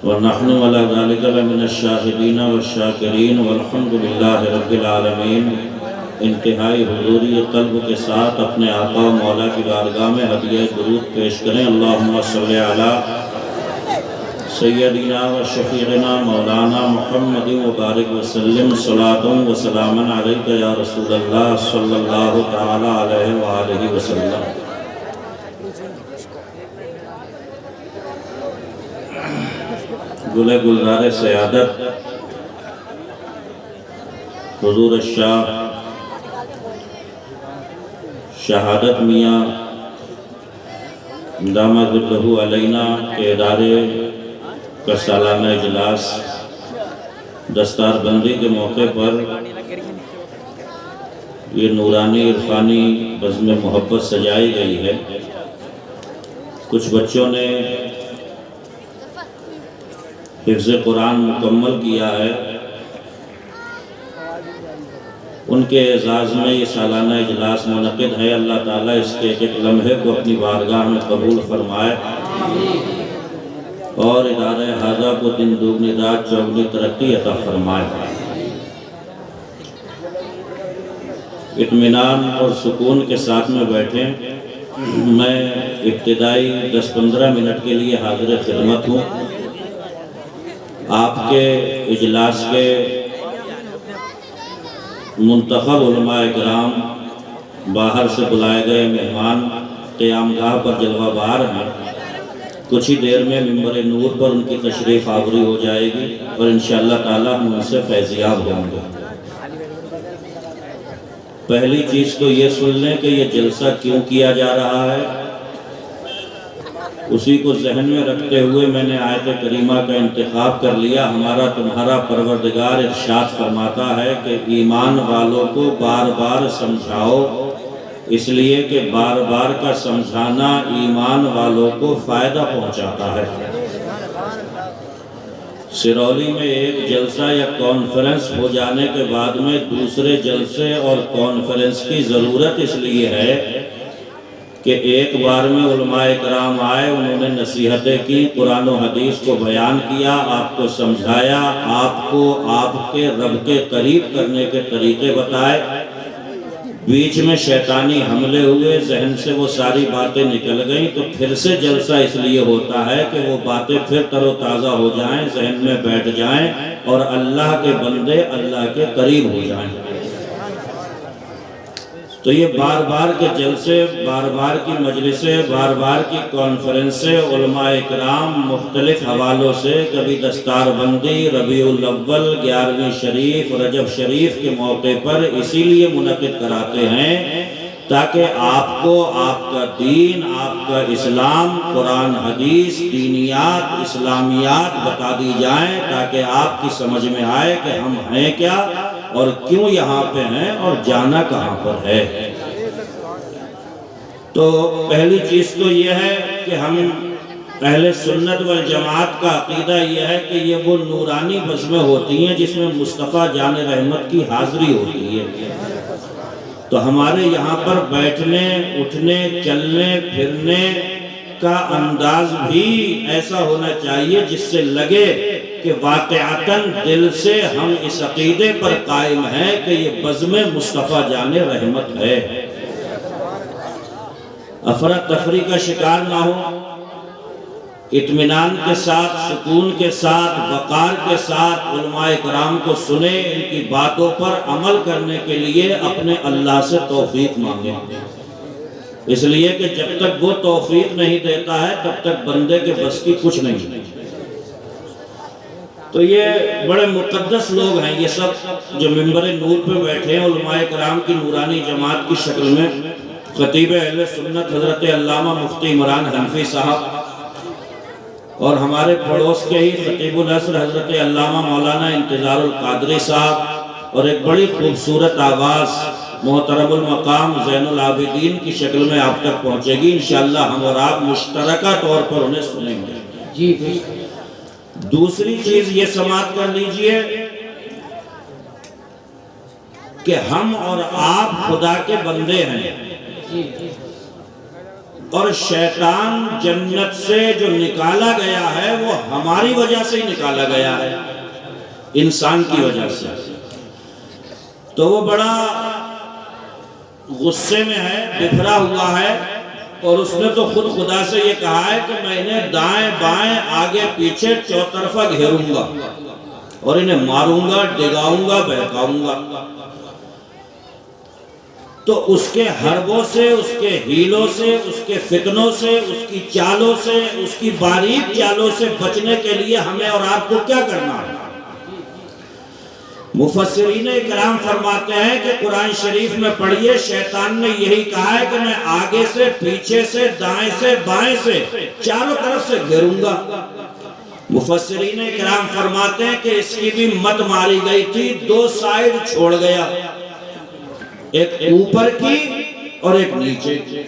ونحن على ذلك لمن الشاهدين والشاکرین والحمد للہ رب العالمین۔ انتہائی حضوری قلب کے ساتھ اپنے آقا و مولا کی بارگاہ میں ہدیہ درود پیش کریں۔ اللہم صلی علی سیدنا و شفیعنا مولانا محمد مبارک وسلم صلاۃ و سلام علیک یا رسول اللہ صلی اللہ تعالی علیہ وآلہ وسلم۔ گلے گلزار سیادت حضور الشاہ شہادت میاں دامت اللہ علینا کے ادارے کا سالانہ اجلاس دستار بندی کے موقع پر یہ نورانی عرفانی بزم محبت سجائی گئی ہے۔ کچھ بچوں نے حفظ قرآن مکمل کیا ہے، ان کے اعزاز میں یہ سالانہ اجلاس منعقد ہے۔ اللہ تعالیٰ اس کے ایک ایک لمحے کو اپنی بارگاہ میں قبول فرمائے اور ادارہ ہذا کو دن دوگنی رات چوگنی ترقی عطا فرمائے۔ اطمینان اور سکون کے ساتھ میں بیٹھیں۔ میں ابتدائی 10-15 منٹ کے لیے حاضر خدمت ہوں۔ آپ کے اجلاس کے منتخب علماء کرام، باہر سے بلائے گئے مہمان قیام گاہ پر جلوہ بار ہیں۔ کچھ ہی دیر میں منبر نور پر ان کی تشریف آوری ہو جائے گی اور انشاءاللہ تعالی ہم ان سے فیضیاب ہوں گے۔ پہلی چیز تو یہ سن لیں کہ یہ جلسہ کیوں کیا جا رہا ہے، اسی کو ذہن میں رکھتے ہوئے میں نے آیت کریمہ کا انتخاب کر لیا۔ ہمارا تمہارا پروردگار ارشاد فرماتا ہے کہ ایمان والوں کو بار بار سمجھاؤ، اس لیے کہ بار بار کا سمجھانا ایمان والوں کو فائدہ پہنچاتا ہے۔ سرولی میں ایک جلسہ یا کانفرنس ہو جانے کے بعد میں دوسرے جلسے اور کانفرنس کی ضرورت اس لیے ہے کہ ایک بار میں علماء کرام آئے، انہوں نے نصیحتیں کی، قرآن و حدیث کو بیان کیا، آپ کو سمجھایا، آپ کو آپ کے رب کے قریب کرنے کے طریقے بتائے۔ بیچ میں شیطانی حملے ہوئے، ذہن سے وہ ساری باتیں نکل گئیں، تو پھر سے جلسہ اس لیے ہوتا ہے کہ وہ باتیں پھر تر و تازہ ہو جائیں، ذہن میں بیٹھ جائیں اور اللہ کے بندے اللہ کے قریب ہو جائیں۔ تو یہ بار بار کے جلسے، بار بار کی مجلسیں، بار بار کی کانفرنسیں، علماء اکرام مختلف حوالوں سے، کبھی دستار بندی، ربیع الاول، 11ویں شریف، رجب شریف کے موقع پر اسی لیے منعقد کراتے ہیں تاکہ آپ کو آپ کا دین، آپ کا اسلام، قرآن حدیث، دینیات، اسلامیات بتا دی جائیں، تاکہ آپ کی سمجھ میں آئے کہ ہم ہیں کیا اور کیوں یہاں پہ ہیں اور جانا کہاں پر ہے۔ تو پہلی چیز تو یہ ہے کہ ہم اہل سنت والجماعت کا عقیدہ یہ ہے کہ یہ وہ نورانی بزمیں ہوتی ہیں جس میں مصطفیٰ جان رحمت کی حاضری ہوتی ہے۔ تو ہمارے یہاں پر بیٹھنے، اٹھنے، چلنے، پھرنے کا انداز بھی ایسا ہونا چاہیے جس سے لگے کہ واقعتاً دل سے ہم اس عقیدے پر قائم ہیں کہ یہ بزم مصطفیٰ جان رحمت ہے۔ افراتفری کا شکار نہ ہو، اطمینان کے ساتھ، سکون کے ساتھ، وقار کے ساتھ علماء کرام کو سنیں، ان کی باتوں پر عمل کرنے کے لیے اپنے اللہ سے توفیق مانگیں۔ اس لیے کہ جب تک وہ توفیق نہیں دیتا ہے تب تک بندے کے بس کی کچھ نہیں۔ تو یہ بڑے مقدس لوگ ہیں یہ سب جو منبر نور پہ بیٹھے ہیں، علماء کرام کی نورانی جماعت کی شکل میں۔ خطیب اہل سنت حضرت علامہ مفتی عمران حنفی صاحب اور ہمارے پڑوس کے ہی خطیب العصر حضرت علامہ مولانا انتظار القادری صاحب، اور ایک بڑی خوبصورت آواز محترم المقام زین العابدین کی شکل میں آپ تک پہنچے گی۔ انشاءاللہ ہم اور آپ مشترکہ طور پر انہیں سنیں گے۔ دوسری چیز یہ سماعت کر لیجئے کہ ہم اور آپ خدا کے بندے ہیں۔ اور شیطان جنت سے جو نکالا گیا ہے وہ ہماری وجہ سے ہی نکالا گیا ہے، انسان کی وجہ سے۔ تو وہ بڑا غصے میں ہے، بکھرا ہوا ہے، اور اس نے تو خود خدا سے یہ کہا ہے کہ میں انہیں دائیں بائیں آگے پیچھے چوطرفہ گھیروں گا اور انہیں ماروں گا، ڈگاؤں گا، بہکاؤں گا۔ تو اس کے حربوں سے، اس کے ہیلوں سے، اس کے فتنوں سے، اس کی چالوں سے، اس کی باریک چالوں سے بچنے کے لیے ہمیں اور آپ کو کیا کرنا ہے؟ مفسرین اکرام فرماتے ہیں کہ قرآن شریف میں پڑھیے، شیطان نے یہی کہا ہے کہ میں آگے سے، پیچھے سے، دائیں سے، بائیں سے، چاروں طرف سے گھیروں گا۔ مفسرین اکرام فرماتے ہیں کہ اس کی بھی مت ماری گئی تھی، دو سائیڈ چھوڑ گیا، ایک اوپر کی اور ایک نیچے کی۔